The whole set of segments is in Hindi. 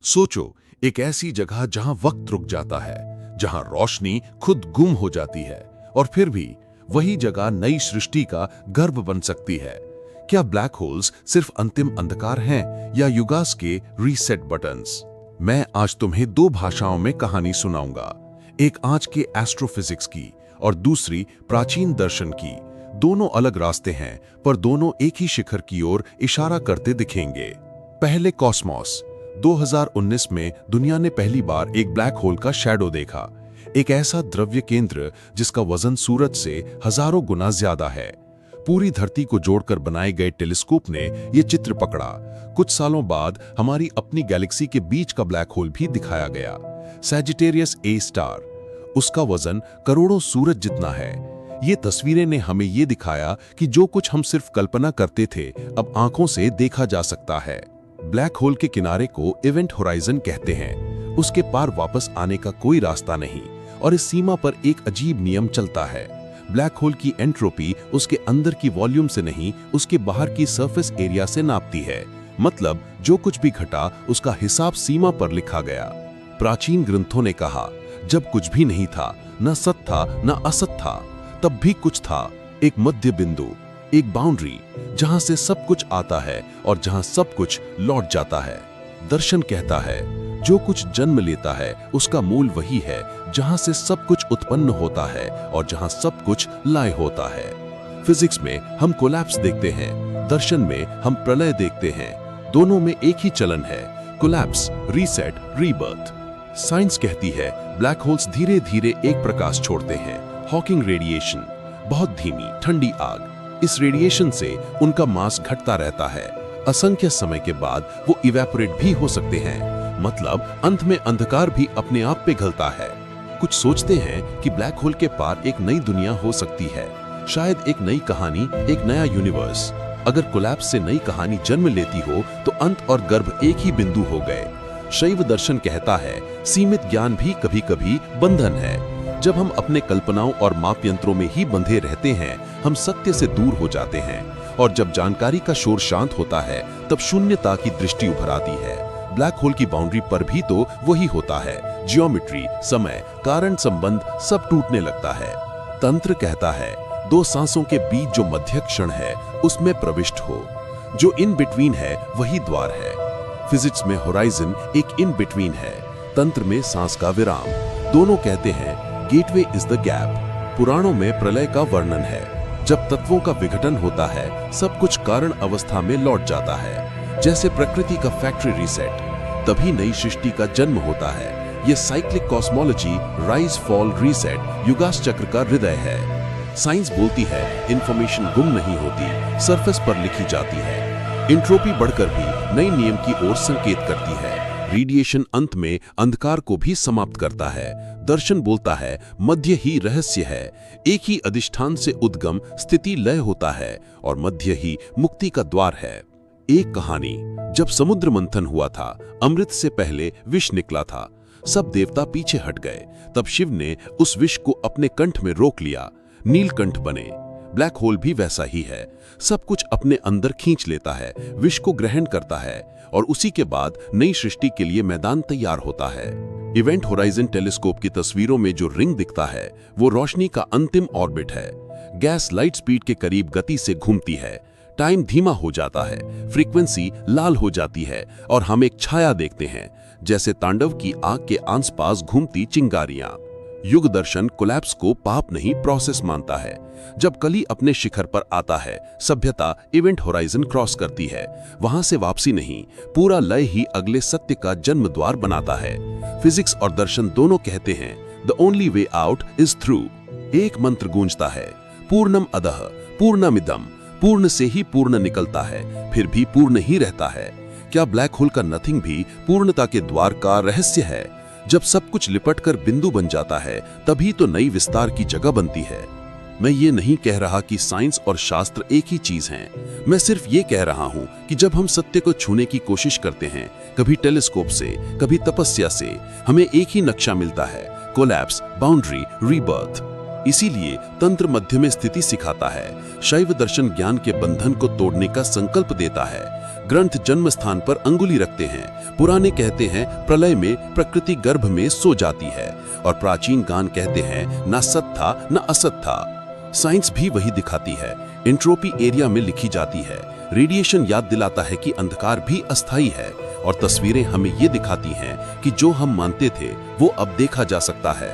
सोचो, एक ऐसी जगह जहां वक्त रुक जाता है, जहां रोशनी खुद गुम हो जाती है, और फिर भी वही जगह नई सृष्टि का गर्भ बन सकती है। क्या ब्लैक होल्स सिर्फ अंतिम अंधकार हैं या युगास के रीसेट बटन्स? मैं आज तुम्हें दो भाषाओं में कहानी सुनाऊंगा, एक आज के एस्ट्रोफिजिक्स की और दूसरी प्राचीन दर्शन की। दोनों अलग रास्ते हैं, पर दोनों एक ही शिखर की ओर इशारा करते दिखेंगे। पहले कॉस्मोस। 2019 में दुनिया ने पहली बार एक ब्लैक होल का शैडो देखा, एक ऐसा द्रव्य केंद्र जिसका वजन सूरज से हजारों गुना ज्यादा है। पूरी धरती को जोड़कर बनाए गए टेलीस्कोप ने यह चित्र पकड़ा। कुछ सालों बाद हमारी अपनी गैलेक्सी के बीच का ब्लैक होल भी दिखाया गया, सैजिटेरियस ए स्टार। उसका वजन करोड़ों सूरज जितना है। ये तस्वीरें ने हमें ये दिखाया कि जो कुछ हम सिर्फ कल्पना करते थे, अब आंखों से देखा जा सकता है। ब्लैक होल के किनारे को इवेंट होराइजन कहते हैं। उसके पार वापस आने का कोई रास्ता नहीं, और इस सीमा पर एक अजीब नियम चलता है। ब्लैक होल की एंट्रोपी उसके अंदर की वॉल्यूम से नहीं, उसके बाहर की सरफेस एरिया से नापती है। मतलब जो कुछ भी घटा उसका हिसाब सीमा पर लिखा गया। प्राचीन ग्रंथों ने कहा, जब कुछ भी नहीं था, न सत था न असत था, तब भी कुछ था, एक मध्य बिंदु, एक बाउंड्री, जहां से सब कुछ आता है और जहां सब कुछ लौट जाता है। दर्शन कहता है, जो कुछ जन्म लेता है उसका मूल वही है जहां से सब कुछ उत्पन्न होता है और जहां सब कुछ लय होता है। फिजिक्स में हम कोलैप्स देखते हैं, दर्शन में हम प्रलय देखते हैं। दोनों में एक ही चलन है, कोलैप्स, रीसेट, रीबर्थ। साइंस कहती है ब्लैक होल्स धीरे धीरे एक प्रकाश छोड़ते हैं, हॉकिंग रेडिएशन, बहुत धीमी ठंडी आग। इस रेडिएशन से उनका मास घटता रहता है। असंख्य समय के बाद वो इवेपोरेट भी हो सकते हैं। मतलब अंत में अंधकार भी अपने आप पिघलता है। कुछ सोचते हैं कि ब्लैक होल के पार एक नई दुनिया हो सकती है, शायद एक नई कहानी, एक नया यूनिवर्स। अगर कोलैप्स से नई कहानी जन्म लेती हो तो अंत और गर्भ एक ही बिंदु हो गए। शैव दर्शन कहता है, सीमित ज्ञान भी कभी कभी बंधन है। जब हम अपने कल्पनाओं और माप यंत्रों में ही बंधे रहते हैं, हम सत्य से दूर हो जाते हैं। और जब जानकारी का शोर शांत होता है, तब शून्यता की दृष्टि उभर आती है। ब्लैक होल की बाउंड्री पर भी तो वही होता है। ज्योमेट्री, समय, कारण संबंध सब टूटने लगता है। तंत्र कहता है, दो सांसों के बीच जो मध्य क्षण है उसमें प्रविष्ट हो। जो इन बिटवीन है वही द्वार है। फिजिक्स में होराइजन एक इन बिटवीन है, तंत्र में सांस का विराम। दोनों कहते हैं गेटवे इज द गैप। पुराणों में प्रलय का वर्णन है, जब तत्वों का विघटन होता है सब कुछ कारण अवस्था में लौट जाता है, जैसे प्रकृति का फैक्ट्री रीसेट। तभी नई सृष्टि का जन्म होता है। यह cyclic cosmology, rise fall reset, युगास चक्र का हृदय है। साइंस बोलती है इंफॉर्मेशन गुम नहीं होती, सरफेस पर लिखी जाती है। एंट्रोपी बढ़कर भी नई नियम की ओर संकेत करती है। रेडिएशन अंत में अंधकार को भी समाप्त करता है। दर्शन बोलता है मध्य ही रहस्य है। एक ही अधिष्ठान से उद्गम, स्थिति, लय होता है और मध्य ही मुक्ति का द्वार है। एक कहानी, जब समुद्र मंथन हुआ था, अमृत से पहले विष निकला था। सब देवता पीछे हट गए। तब शिव ने उस विष को अपने कंठ में रोक लिया, नीलकंठ बने। ब्लैक होल भी वैसा ही है, सब कुछ अपने अंदर खींच लेता है, विष को ग्रहण करता है और उसी के बाद नई सृष्टि के लिए मैदान तैयार होता है। इवेंट होराइजन टेलीस्कोप की तस्वीरों में जो रिंग दिखता है वो रोशनी का अंतिम ऑर्बिट है। गैस लाइट स्पीड के करीब गति से घूमती है, टाइम धीमा हो जाता है, फ्रीक्वेंसी लाल हो जाती है और हम एक छाया देखते हैं, जैसे तांडव की आग के आसपास घूमती चिंगारियां। युग दर्शन कोलैप्स को पाप नहीं, प्रोसेस मानता है। जब कली अपने शिखर पर आता है, सभ्यता इवेंट होराइजन क्रॉस करती है। वहां से वापसी नहीं, पूरा लय ही अगले सत्य का जन्म द्वार बनाता है। फिजिक्स और दर्शन दोनों कहते हैं the only way out is through. एक मंत्र गूंजता है, पूर्णम अदः पूर्णमिदम। पूर्ण से ही पूर्ण निकलता है, फिर भी पूर्ण ही रहता है। क्या ब्लैक होल का नथिंग भी पूर्णता के द्वार का रहस्य है? जब सब कुछ लिपटकर बिंदु बन जाता है, तभी तो नई विस्तार की जगह बनती है। मैं ये नहीं कह रहा कि साइंस और शास्त्र एक ही चीज हैं। मैं सिर्फ ये कह रहा हूं कि जब हम सत्य को छूने की कोशिश करते हैं, कभी टेलीस्कोप से, कभी तपस्या से, हमें एक ही नक्शा मिलता है, कोलैप्स, बाउंड्री, रीबर्थ। इसीलिए तंत्र मध्य में स्थिति सिखाता है। शैव दर्शन ज्ञान के बंधन को तोड़ने का संकल्प देता है। ग्रंथ जन्म स्थान पर अंगुली रखते हैं। पुराने कहते हैं प्रलय में प्रकृति गर्भ में सो जाती है, और प्राचीन गान कहते हैं ना सत था ना असत था। साइंस भी वही दिखाती है। एंट्रोपी एरिया में लिखी जाती है। रेडिएशन याद दिलाता है कि अंधकार भी अस्थायी है, और तस्वीरें हमें ये दिखाती हैं कि जो हम मानते थे वो अब देखा जा सकता है।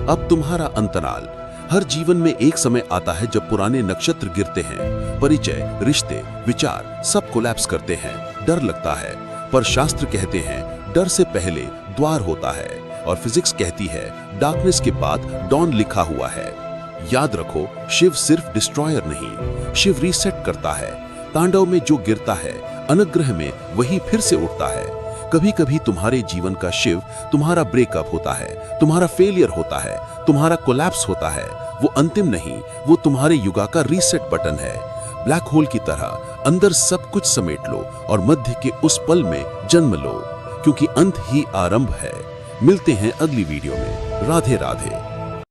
अब तुम्हारा अंतराल। हर जीवन में एक समय आता है जब पुराने नक्षत्र गिरते हैं। परिचय, रिश्ते, विचार सब कोलैप्स करते हैं। डर लगता है, पर शास्त्र कहते हैं डर से पहले द्वार होता है, और फिजिक्स कहती है डार्कनेस के बाद डॉन लिखा हुआ है। याद रखो, शिव सिर्फ डिस्ट्रॉयर नहीं, शिव रीसेट करता है। तांडव में जो गिरता है, अनुग्रह में वही फिर से उठता है। कभी कभी तुम्हारे जीवन का शिव तुम्हारा ब्रेकअप होता है, तुम्हारा फेलियर होता है, तुम्हारा कोलैप्स होता है। वो अंतिम नहीं, वो तुम्हारे युगा का रीसेट बटन है। ब्लैक होल की तरह अंदर सब कुछ समेट लो और मध्य के उस पल में जन्म लो, क्योंकि अंत ही आरंभ है। मिलते हैं अगली वीडियो में। राधे राधे।